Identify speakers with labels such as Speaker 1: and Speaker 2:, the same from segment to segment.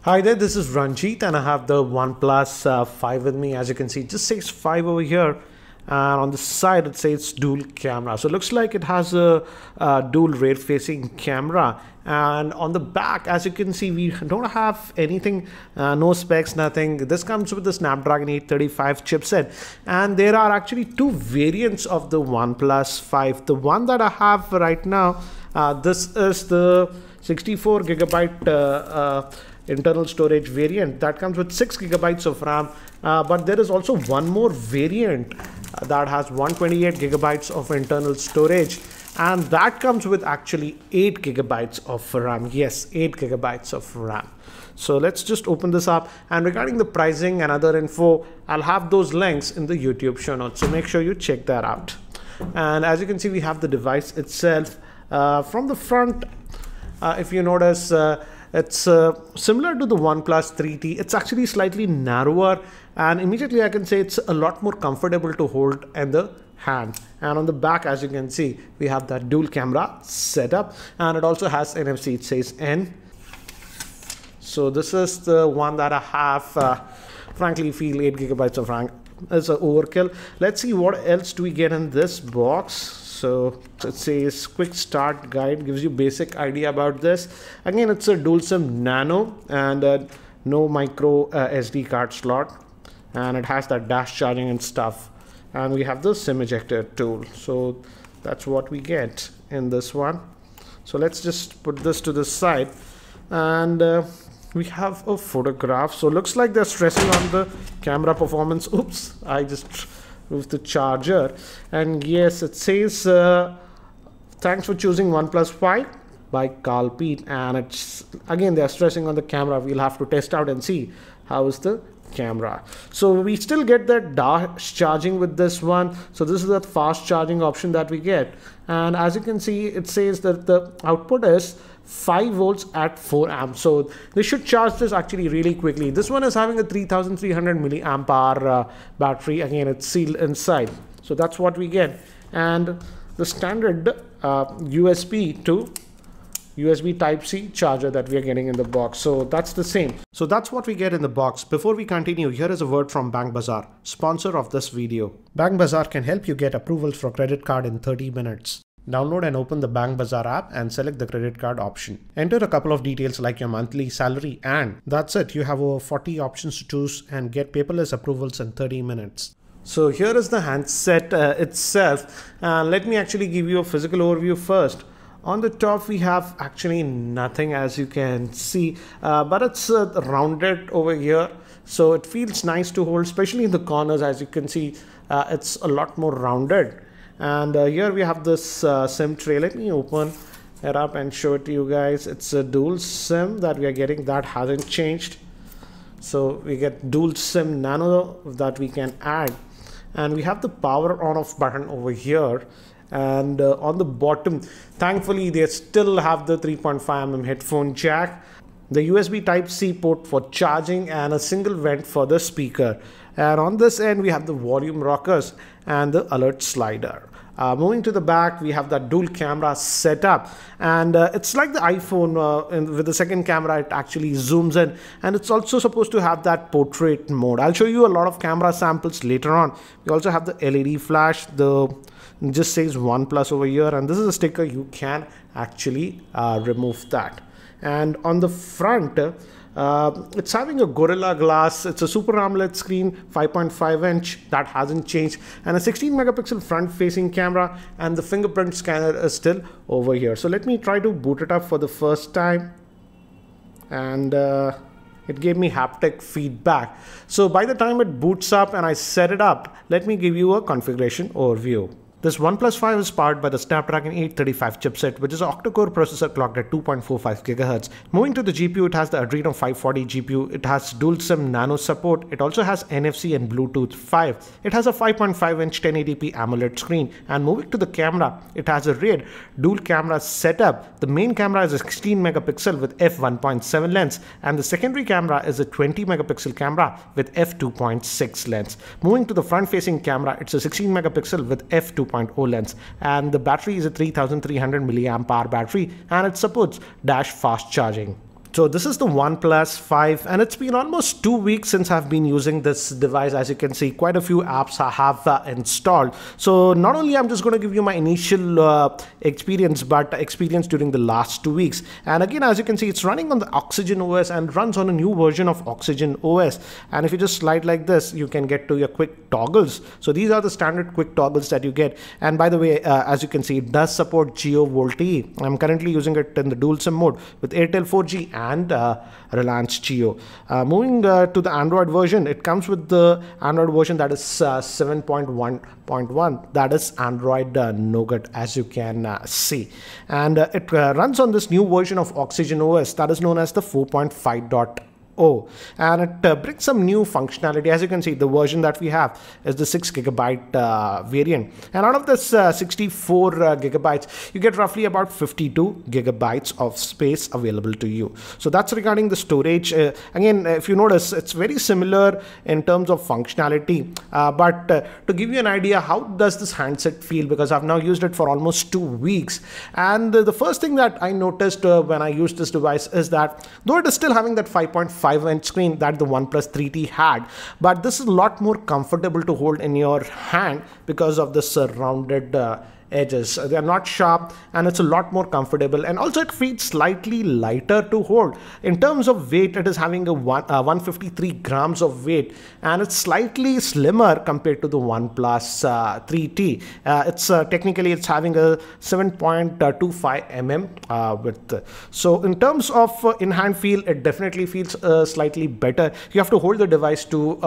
Speaker 1: Hi there, this is Ranjit and I have the OnePlus 5 with me. As you can see, it just says 5 over here, and on the side it says dual camera. So it looks like it has a dual rear facing camera, and on the back, as you can see, we don't have anything, no specs, nothing. This comes with the Snapdragon 835 chipset, and there are actually two variants of the OnePlus 5. The one that I have right now, this is the 64 gigabyte internal storage variant that comes with 6 gigabytes of RAM, but there is also one more variant that has 128 gigabytes of internal storage, and that comes with actually 8 gigabytes of RAM. Yes, 8 gigabytes of RAM. So let's just open this up, and regarding the pricing and other info, I'll have those links in the YouTube show notes, so make sure you check that out. And as you can see, we have the device itself. From the front, if you notice, it's similar to the OnePlus 3T. It's actually slightly narrower, and immediately I can say it's a lot more comfortable to hold in the hand. And on the back, as you can see, we have that dual camera setup, and it also has NFC. It says N. So this is the one that I have. Frankly, feel 8 gigabytes of RAM is an overkill. Let's see what else do we get in this box. So it says quick start guide, gives you basic idea about this. Again, it's a dual SIM nano and no micro SD card slot, and it has that dash charging and stuff. And we have the SIM ejector tool. So that's what we get in this one. So let's just put this to the side, and we have a photograph. So looks like they're stressing on the camera performance. Oops, I just with the charger. And yes, it says thanks for choosing OnePlus 5 by Carl Pete, and it's again they're stressing on the camera. We'll have to test out and see how is the camera. So we still get that dash charging with this one. So this is the fast charging option that we get, and as you can see, it says that the output is 5 volts at 4 amps. So they should charge this actually really quickly. This one is having a 3300 milliamp hour battery. Again, it's sealed inside. So that's what we get. And the standard USB to USB Type-C charger that we are getting in the box. So that's the same. So that's what we get in the box. Before we continue, here is a word from Bank Bazaar, sponsor of this video. Bank Bazaar can help you get approvals for credit card in 30 minutes. Download and open the Bank Bazaar app and select the credit card option. Enter a couple of details like your monthly salary, and that's it. You have over 40 options to choose and get paperless approvals in 30 minutes. So here is the handset itself. Let me actually give you a physical overview first. On the top, we have actually nothing, as you can see, but it's rounded over here. So it feels nice to hold, especially in the corners. As you can see, it's a lot more rounded. And here we have this SIM tray. Let me open it up and show it to you guys. It's a dual SIM that we are getting. That hasn't changed. So we get dual SIM nano that we can add. And we have the power on off button over here. And on the bottom, thankfully, they still have the 3.5mm headphone jack, the USB Type-C port for charging, and a single vent for the speaker. And on this end, we have the volume rockers and the alert slider. Moving to the back, we have that dual camera setup, and it's like the iPhone with the second camera. It actually zooms in, and it's also supposed to have that portrait mode. I'll show you a lot of camera samples later on. We also have the LED flash. It just says OnePlus over here, and this is a sticker. You can actually remove that. And on the front, it's having a Gorilla Glass. It's a Super AMOLED screen, 5.5 inch. That hasn't changed, and a 16 megapixel front facing camera, and the fingerprint scanner is still over here. So let me try to boot it up for the first time, and it gave me haptic feedback. So by the time it boots up and I set it up, let me give you a configuration overview. This OnePlus 5 is powered by the Snapdragon 835 chipset, which is an Octa Core processor clocked at 2.45 GHz. Moving to the GPU, it has the Adreno 540 GPU. It has dual SIM nano support. It also has NFC and Bluetooth 5. It has a 5.5-inch 1080p AMOLED screen. And moving to the camera, it has a rear dual camera setup. The main camera is a 16 megapixel with f1.7 lens, and the secondary camera is a 20 megapixel camera with f2.6 lens. Moving to the front-facing camera, it's a 16 megapixel with f2.0 lens, and the battery is a 3300 milliamp hour battery, and it supports dash fast charging. So this is the OnePlus 5, and it's been almost 2 weeks since I've been using this device. As you can see, quite a few apps I have installed. So not only I'm just going to give you my initial experience, but experience during the last 2 weeks. And again, as you can see, it's running on the Oxygen OS and runs on a new version of Oxygen OS. And if you just slide like this, you can get to your quick toggles. So these are the standard quick toggles that you get. And by the way, as you can see, it does support Jio VoLTE. I'm currently using it in the dual SIM mode with Airtel 4G and Reliance Jio. Moving to the Android version, it comes with the Android version that is 7.1.1. That is Android Nougat, as you can see. And it runs on this new version of Oxygen OS that is known as the 4.5.0. And it brings some new functionality. As you can see, the version that we have is the 6GB variant, and out of this 64 gigabytes, you get roughly about 52 gigabytes of space available to you. So that's regarding the storage. Again, if you notice, it's very similar in terms of functionality, but to give you an idea, how does this handset feel, because I've now used it for almost 2 weeks, and the first thing that I noticed when I used this device is that though it is still having that 5.5-inch screen that the OnePlus 3T had, but this is a lot more comfortable to hold in your hand because of this rounded edges. They are not sharp, and it's a lot more comfortable, and also it feels slightly lighter to hold. In terms of weight, it is having a 153 grams of weight, and it's slightly slimmer compared to the OnePlus 3T. It's technically it's having a 7.25 mm width. So in terms of in-hand feel, it definitely feels slightly better. You have to hold the device to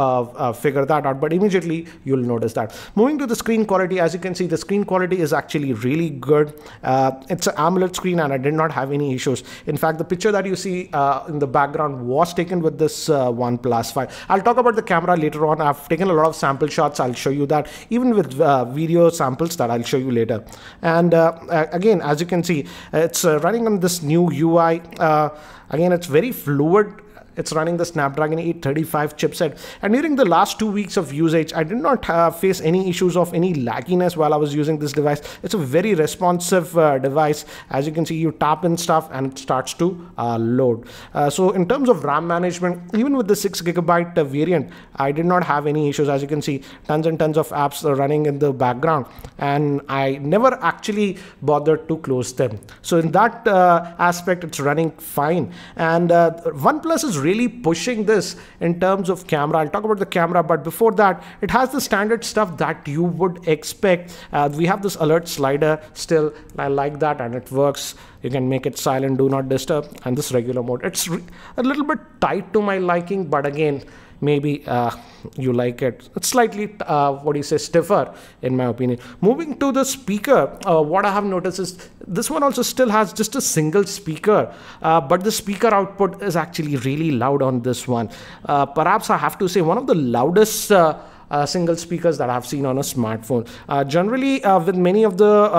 Speaker 1: figure that out, but immediately you'll notice that. Moving to the screen quality, as you can see, the screen quality is actually really good. It's an AMOLED screen, and I did not have any issues. In fact, the picture that you see in the background was taken with this OnePlus 5. I'll talk about the camera later on. I've taken a lot of sample shots. I'll show you that, even with video samples that I'll show you later. And again, as you can see, it's running on this new UI. Again, it's very fluid. It's running the Snapdragon 835 chipset, and during the last 2 weeks of usage, I did not face any issues of any lagginess while I was using this device. It's a very responsive device. As you can see, you tap in stuff and it starts to load. So in terms of RAM management, even with the 6GB variant, I did not have any issues. As you can see, tons and tons of apps are running in the background, and I never actually bothered to close them. So in that aspect, it's running fine. And OnePlus is really pushing this in terms of camera. I'll talk about the camera, but before that, it has the standard stuff that you would expect. We have this alert slider still. I like that, and it works. You can make it silent, do not disturb, and this regular mode. It's a little bit tight to my liking, but again, maybe you like it. It's slightly stiffer in my opinion. Moving to the speaker, what I have noticed is this one also still has just a single speaker, but the speaker output is actually really loud on this one. Perhaps I have to say one of the loudest single speakers that I've seen on a smartphone. Generally, with many of the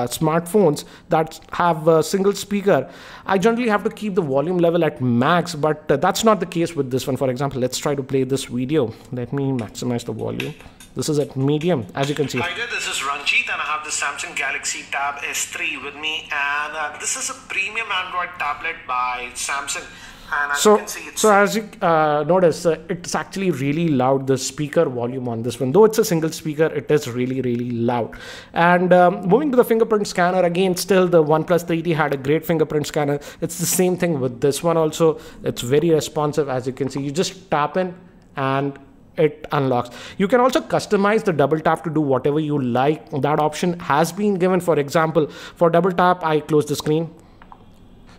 Speaker 1: smartphones that have a single speaker, I generally have to keep the volume level at max, but that's not the case with this one. For example, let's try to play this video. Let me maximize the volume. This is at medium, as you can see.
Speaker 2: Hi there, this is Ranjit, and I have the Samsung Galaxy Tab S3 with me, and this is a premium Android tablet by Samsung. And as you can see,
Speaker 1: as you notice, it's actually really loud, the speaker volume on this one. Though it's a single speaker, it is really, really loud. And moving to the fingerprint scanner, again, still the OnePlus 3T had a great fingerprint scanner. It's the same thing with this one also. It's very responsive, as you can see. You just tap in and it unlocks. You can also customize the double tap to do whatever you like. That option has been given. For example, for double tap, I close the screen.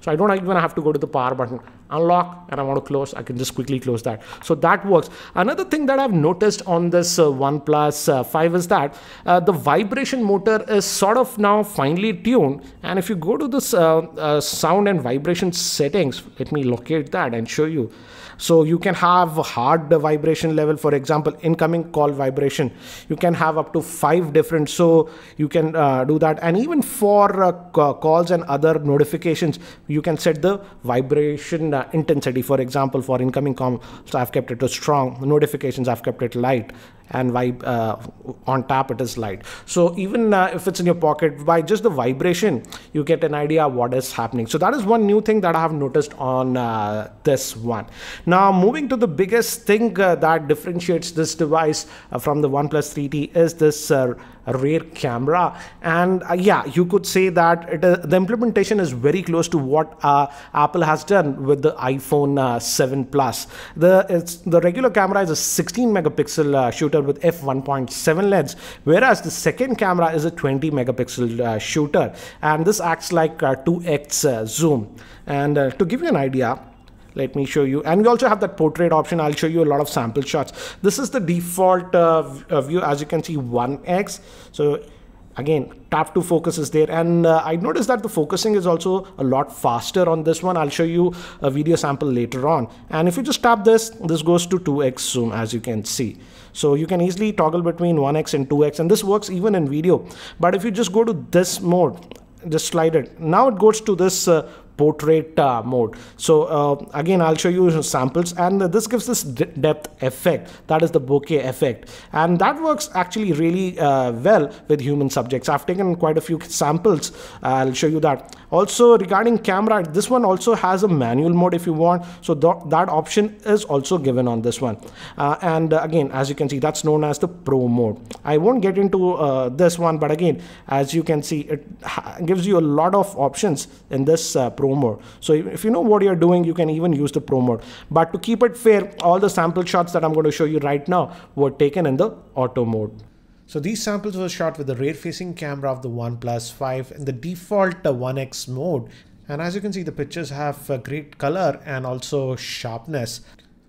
Speaker 1: So I don't even have to go to the power button. Unlock, and I want to close, I can just quickly close that. So that works. Another thing that I've noticed on this OnePlus 5 is that the vibration motor is sort of now finely tuned. And if you go to this sound and vibration settings, let me locate that and show you. So you can have hard vibration level, for example, incoming call vibration. You can have up to 5 different, so you can do that. And even for calls and other notifications, you can set the vibration intensity. For example, for incoming calls, I've kept it to strong. Notifications, I've kept it light. and on tap it is light. So even if it's in your pocket, by just the vibration you get an idea of what is happening. So that is one new thing that I have noticed on this one. Now moving to the biggest thing that differentiates this device from the OnePlus 3T is this rear camera. And yeah, you could say that the implementation is very close to what Apple has done with the iPhone 7 Plus. The regular camera is a 16 megapixel shooter with f1.7 lens, whereas the second camera is a 20 megapixel shooter, and this acts like 2x zoom. And to give you an idea, let me show you. And we also have that portrait option. I'll show you a lot of sample shots. This is the default view, as you can see, 1x. So again, tap to focus is there, and I noticed that the focusing is also a lot faster on this one. I'll show you a video sample later on. And if you just tap this goes to 2x zoom, as you can see. So you can easily toggle between 1x and 2x, and this works even in video. But if you just go to this mode, just slide it, now it goes to this portrait mode. So again, I'll show you samples, and this gives this depth effect, that is the bokeh effect, and that works actually really well with human subjects. I've taken quite a few samples. I'll show you that. Also regarding camera, this one also has a manual mode if you want, so that option is also given on this one. And again, as you can see, that's known as the Pro mode. I won't get into this one, but again, as you can see, it gives you a lot of options in this Pro mode. So if you know what you're doing, you can even use the Pro mode. But to keep it fair, all the sample shots that I'm going to show you right now were taken in the Auto mode. So these samples were shot with the rear-facing camera of the OnePlus 5 in the default 1x mode. And as you can see, the pictures have great color and also sharpness.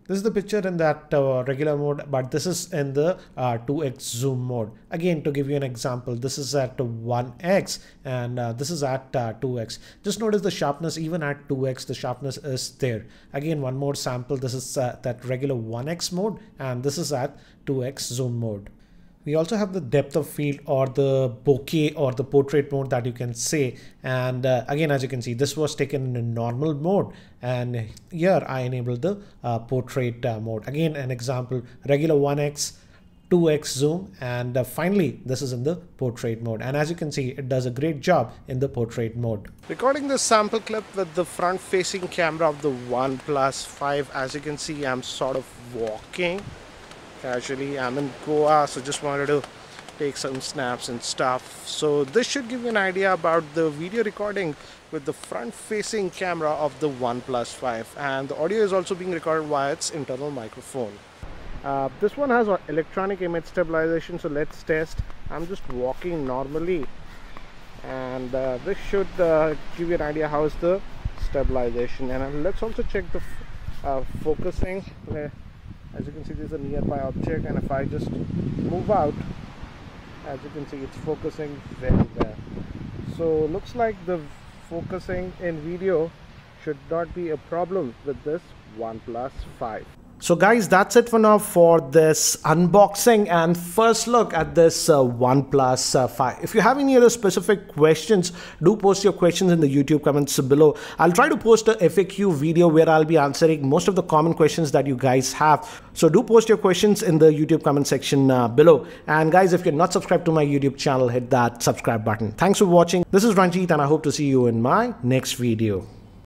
Speaker 1: This is the picture in that regular mode, but this is in the 2x zoom mode. Again, to give you an example, this is at 1x and this is at 2x. Just notice the sharpness, even at 2x, the sharpness is there. Again, one more sample. This is that regular 1x mode, and this is at 2x zoom mode. We also have the depth of field, or the bokeh, or the portrait mode that you can say. And again, as you can see, this was taken in normal mode, and here I enabled the portrait mode. Again, an example, regular 1x, 2x zoom, and finally this is in the portrait mode. And as you can see, it does a great job in the portrait mode. Recording this sample clip with the front facing camera of the OnePlus 5. As you can see, I'm sort of walking casually. I'm in Goa, so just wanted to take some snaps and stuff. So this should give you an idea about the video recording with the front facing camera of the OnePlus 5, and the audio is also being recorded via its internal microphone. This one has electronic image stabilization, so let's test. I'm just walking normally, and this should give you an idea how is the stabilization. And let's also check the focusing. As you can see, there's a nearby object, and if I just move out, as you can see, it's focusing very well. So looks like the focusing in video should not be a problem with this OnePlus 5. So guys, that's it for now for this unboxing and first look at this OnePlus 5. If you have any other specific questions, do post your questions in the YouTube comments below. I'll try to post a FAQ video where I'll be answering most of the common questions that you guys have. So do post your questions in the YouTube comment section below. And guys, if you're not subscribed to my YouTube channel, hit that subscribe button. Thanks for watching. This is Ranjit, and I hope to see you in my next video.